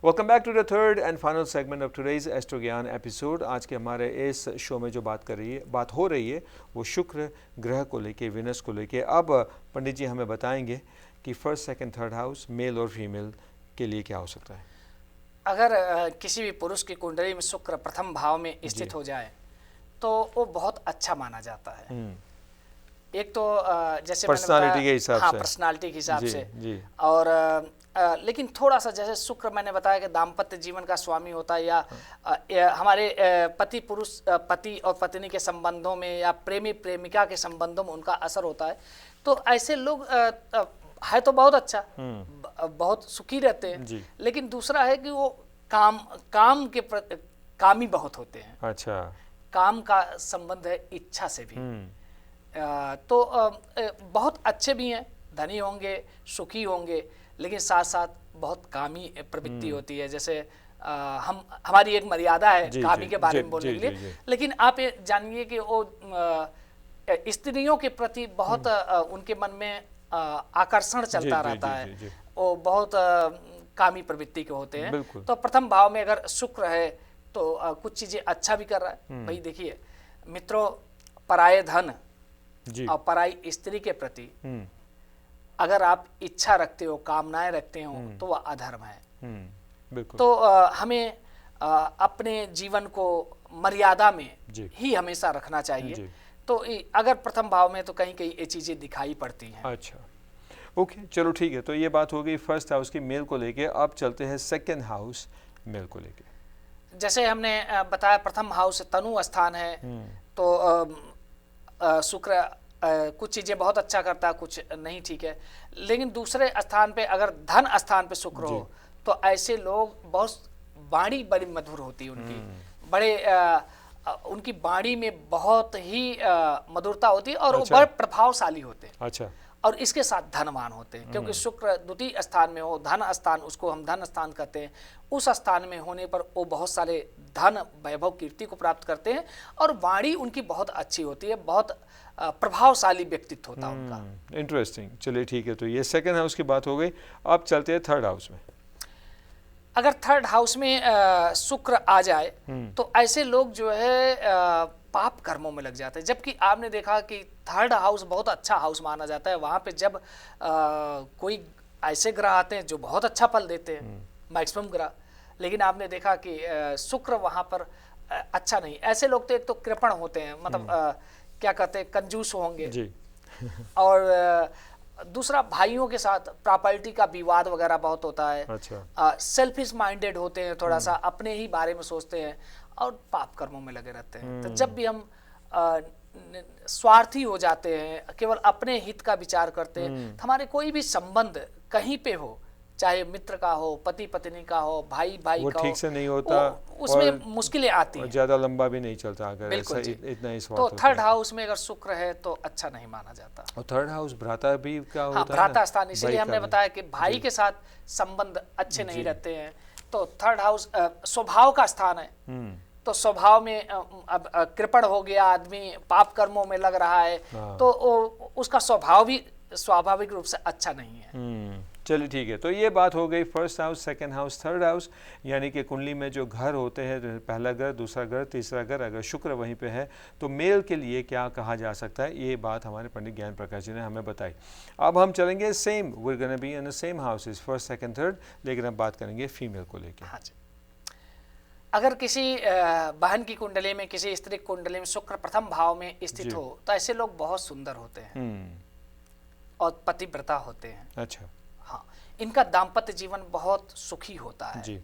Welcome back to the third and final segment of today's astro ज्ञान episode. आज के हमारे इस शो में जो बात हो रही है वो शुक्र ग्रह को लेके, विनस को लेके। अब पंडित जी हमें बताएंगे कि first, second, third house male और फीमेल के लिए क्या हो सकता है। अगर किसी भी पुरुष की कुंडली में शुक्र प्रथम भाव में स्थित हो जाए तो वो बहुत अच्छा माना जाता है। एक तो जैसे पर्सनालिटी के हिसाब से, पर्सनालिटी के हिसाब से जी। और लेकिन थोड़ा सा जैसे शुक्र मैंने बताया कि दाम्पत्य जीवन का स्वामी होता है या हमारे पति और पत्नी के संबंधों में या प्रेमी प्रेमिका के संबंधों में उनका असर होता है। तो ऐसे लोग है तो बहुत अच्छा, बहुत सुखी रहते हैं, लेकिन दूसरा है कि वो काम के कामी बहुत होते हैं। अच्छा, काम का संबंध है इच्छा से भी। तो बहुत अच्छे भी हैं, धनी होंगे, सुखी होंगे, लेकिन साथ साथ बहुत कामी प्रवृत्ति होती है। जैसे हमारी एक मर्यादा है कामी के बारे में बोलने के लिए, लेकिन आप ये जानिए कि वो स्त्रियों के प्रति बहुत उनके मन में आकर्षण चलता रहता है। वो बहुत कामी प्रवृत्ति के होते हैं। तो प्रथम भाव में अगर शुक्र है तो कुछ चीजें अच्छा भी कर रहा है। भाई देखिए मित्रों, पराये धन और पराई स्त्री के प्रति अगर आप इच्छा रखते हो, कामनाएं रखते हो, तो वह अधर्म है। तो हमें अपने जीवन को मर्यादा में ही हमेशा रखना चाहिए। तो अगर प्रथम भाव में तो कहीं कहीं ये चीजें दिखाई पड़ती हैं। अच्छा, ओके, चलो ठीक है। तो ये बात हो गई फर्स्ट हाउस की मेल को लेके। अब चलते हैं सेकंड हाउस मेल को लेके। जैसे हमने बताया प्रथम हाउस तनु स्थान है, तो शुक्र कुछ चीजें बहुत अच्छा करता है, कुछ नहीं ठीक है। लेकिन दूसरे स्थान पे अगर धन स्थान पे शुक्र हो तो ऐसे लोग बहुत वाणी बड़ी मधुर होती है उनकी, उनकी वाणी में बहुत ही मधुरता होती है और वो बड़े प्रभावशाली होते हैं। अच्छा, और इसके साथ धनवान होते हैं, क्योंकि शुक्र द्वितीय स्थान में हो, धन स्थान, उसको हम धन स्थान कहते हैं। उस स्थान में होने पर वो बहुत सारे धन, वैभव, कीर्ति को प्राप्त करते हैं और वाणी उनकी बहुत अच्छी होती है, बहुत प्रभावशाली व्यक्तित्व होता है उनका। इंटरेस्टिंग, चलिए ठीक है। तो ये सेकंड हाउस की बात हो गई। अब चलते हैं थर्ड हाउस में। अगर थर्ड हाउस में शुक्र आ जाए तो ऐसे लोग जो है पाप कर्मों में लग जाते हैं। जबकि आपने देखा कि थर्ड हाउस बहुत अच्छा हाउस माना जाता है। वहाँ पे जब कोई ऐसे ग्रह आते हैं जो बहुत अच्छा फल देते हैं, मैक्सिमम ग्रह, लेकिन आपने देखा कि शुक्र वहाँ पर अच्छा नहीं। ऐसे लोग तो एक तो कृपण होते हैं, मतलब क्या कहते हैं, कंजूस होंगे जी। और दूसरा भाइयों के साथ प्रॉपर्टी का विवाद वगैरह बहुत होता है। अच्छा। सेल्फिश माइंडेड होते हैं, थोड़ा सा अपने ही बारे में सोचते हैं और पाप कर्मों में लगे रहते हैं। तो जब भी हम स्वार्थी हो जाते हैं, केवल अपने हित का विचार करते हैं, तो हमारे कोई भी संबंध कहीं पे हो, चाहे मित्र का हो, पति पत्नी का हो, भाई भाई का हो, ठीक से नहीं होता, उसमें मुश्किलें आती हैं, ज्यादा लंबा भी नहीं चलता अगर ऐसा इतना ही स्वार्थ। तो थर्ड हाउस में अगर शुक्र है तो अच्छा नहीं माना जाता। और थर्ड हाउस भ्राता भी का होता है, भ्राता स्थान, इसीलिए हमने बताया कि भाई के साथ संबंध अच्छे नहीं रहते हैं। तो थर्ड हाउस स्वभाव का स्थान है। तो स्वभाव में अब कृपण हो गया आदमी, पाप कर्मों में लग रहा है, तो उसका स्वभाव भी स्वाभाविक रूप से अच्छा नहीं है। चलिए ठीक है। तो ये बात हो गई first house, second house, third house, यानी कि कुंडली में जो घर होते हैं, पहला घर, दूसरा घर, तीसरा घर, अगर शुक्र वहीं पे है तो मेल के लिए क्या कहा जा सकता है, ये बात हमारे पंडित ज्ञान प्रकाश जी ने हमें बताई। अब हम चलेंगे same, we are gonna be in the same houses, first, second, third, लेकिन अब बात करेंगे फीमेल को लेकर। हाँ जी। अगर किसी बहन की कुंडली में, किसी स्त्री की कुंडली में शुक्र प्रथम भाव में स्थित हो तो ऐसे लोग बहुत सुंदर होते हैं और पतिव्रता होते हैं। अच्छा। हाँ, इनका दाम्पत्य जीवन बहुत सुखी होता है जी।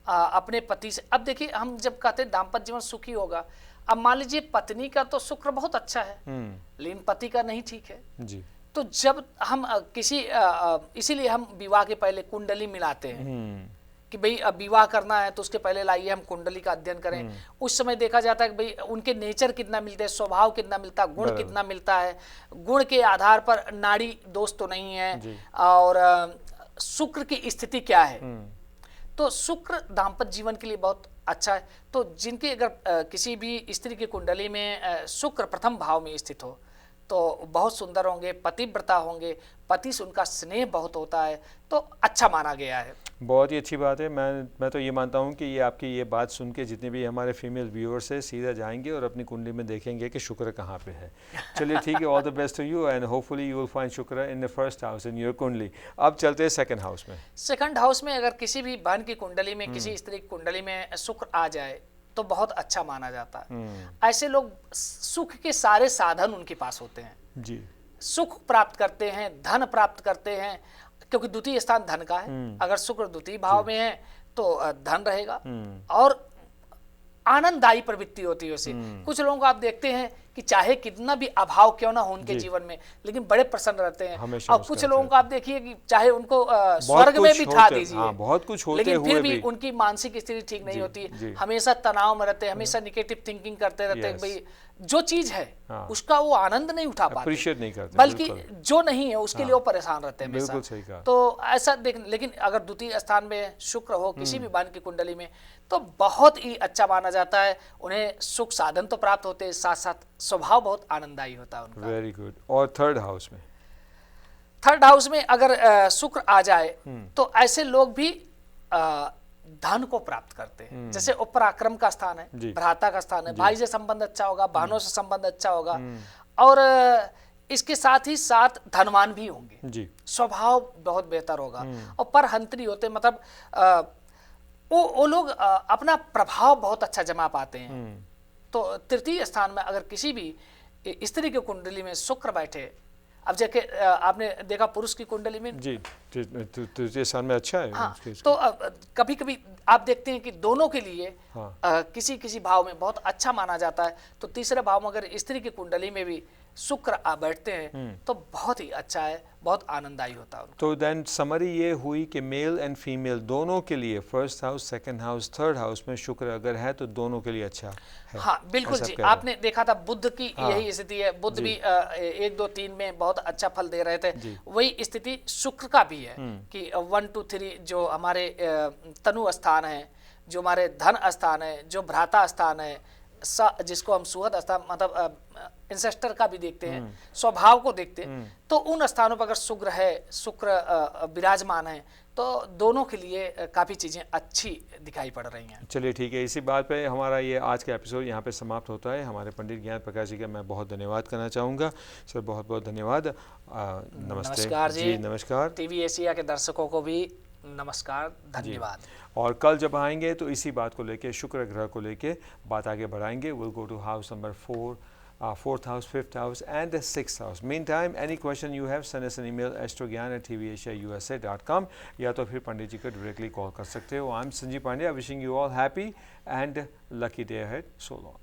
अपने पति से, अब देखिए हम जब कहते हैं दाम्पत्य जीवन सुखी होगा, अब मान लीजिए पत्नी का तो शुक्र बहुत अच्छा है लेकिन पति का नहीं ठीक है जी। तो जब हम इसीलिए हम विवाह के पहले कुंडली मिलाते हैं कि भाई अब विवाह करना है तो उसके पहले लाइए हम कुंडली का अध्ययन करें। उस समय देखा जाता है कि भाई उनके नेचर कितना मिलते हैं, स्वभाव कितना मिलता है, गुण कितना मिलता है। गुण के आधार पर नाड़ी दोष तो नहीं है और शुक्र की स्थिति क्या है। तो शुक्र दाम्पत्य जीवन के लिए बहुत अच्छा है। तो जिनकी अगर किसी भी स्त्री की कुंडली में शुक्र प्रथम भाव में स्थित हो तो बहुत सुंदर होंगे, पतिव्रता होंगे, पति से उनका स्नेह बहुत होता है, तो अच्छा माना गया है। बहुत ही अच्छी बात है। मैं तो ये मानता हूँ कि ये आपकी ये बात सुन के जितने भी हमारे फीमेल व्यूअर्स हैं सीधा जाएंगे और अपनी कुंडली में देखेंगे कि शुक्र कहाँ पे है। चलिए ठीक है, all the best to you and hopefully you will find Shukra in the first house in your kundli. अब चलते हैं सेकंड हाउस में। सेकंड हाउस में अगर किसी भी बहन की कुंडली में, किसी स्त्री की कुंडली में शुक्र आ जाए तो बहुत अच्छा माना जाता है। ऐसे लोग सुख के सारे साधन उनके पास होते हैं जी, सुख प्राप्त करते हैं, धन प्राप्त करते हैं, क्योंकि द्वितीय स्थान धन का है। अगर शुक्र द्वितीय भाव में है तो धन रहेगा और आनंददायी प्रवृत्ति होती है उसे। कुछ लोगों को आप देखते हैं कि चाहे कितना भी अभाव क्यों ना हो उनके जीवन में, लेकिन बड़े प्रसन्न रहते हैं। और कुछ लोगों को आप देखिए कि चाहे उनको स्वर्ग में भी ठा दीजिए, हाँ, बहुत कुछ होते लेकिन फिर हुए भी उनकी मानसिक स्थिति ठीक नहीं होती जी। हमेशा तनाव में रहते हैं, हमेशा निगेटिव थिंकिंग करते रहते हैं। भाई जो चीज है उसका वो आनंद नहीं उठा पाते, अप्रिशिएट नहीं करते, बल्कि जो नहीं है उसके लिए वो परेशान रहते हैं बिल्कुल सही कहा। तो ऐसा देख, लेकिन अगर द्वितीय स्थान में शुक्र हो किसी भी बहन की कुंडली में तो बहुत ही अच्छा माना जाता है। उन्हें सुख साधन तो प्राप्त होते हैं, साथ साथ स्वभाव बहुत आनंददायी होता है उनका। Very good. और थर्ड हाउस में? थर्ड हाउस में अगर शुक्र आ जाए तो ऐसे लोग भी धन को प्राप्त करते हैं। जैसे वो पराक्रम का स्थान है, भ्राता का स्थान है, भाई से संबंध अच्छा होगा, बहनों से संबंध अच्छा होगा और इसके साथ ही साथ धनवान भी होंगे जी, स्वभाव बहुत बेहतर होगा और परहंत्री होते, मतलब वो लोग अपना प्रभाव बहुत अच्छा जमा पाते हैं। तो तृतीय स्थान में अगर किसी भी स्त्री की कुंडली में शुक्र बैठे, अब जैसे आपने देखा पुरुष की कुंडली में जी तृतीय स्थान में अच्छा है। हाँ, तो कभी कभी आप देखते हैं कि दोनों के लिए किसी किसी भाव में बहुत अच्छा माना जाता है। तो तीसरे भाव में अगर स्त्री की कुंडली में भी शुक्र आ बैठते हैं तो बहुत ही अच्छा है, बहुत आनंददायी होता है। तो देन समरी ये हुई कि मेल एंड फीमेल दोनों के लिए first house, second house, third house में शुक्र अगर है तो दोनों के लिए अच्छा है। हाँ बिल्कुल जी, आपने देखा था बुध की यही स्थिति है। बुध भी 1 2 3 में बहुत अच्छा फल दे रहे थे, वही स्थिति शुक्र का भी है कि 1 2 3 जो हमारे तनु स्थान है, जो हमारे धन स्थान है, जो भ्राता स्थान है, जिसको हम सुहद स्थान मतलब इंसेस्टर का भी देखते हैं, स्वभाव को देखते हैं, तो उन स्थानों पर अगर शुक्र विराजमान है तो दोनों के लिए काफ़ी चीज़ें अच्छी दिखाई पड़ रही हैं। चलिए ठीक है, इसी बात पे हमारा ये आज का एपिसोड यहाँ पे समाप्त होता है। हमारे पंडित ज्ञान प्रकाश जी का मैं बहुत धन्यवाद करना चाहूँगा। सर बहुत बहुत धन्यवाद। नमस्ते। नमस्कार जी, नमस्कार। टीवी एशिया के दर्शकों को भी नमस्कार, धन्यवाद। और कल जब आएंगे तो इसी बात को लेके, शुक्र ग्रह को लेके बात आगे बढ़ाएंगे। Will go to house number 4, 4th house, 5th house and the 6th house. Meantime, any question you have, send us an email astrogyan@tvasiausa.com या तो फिर पंडित जी को डायरेक्टली कॉल कर सकते हो। I am Sanjeev Pandya, wishing you all happy and lucky day ahead. So long.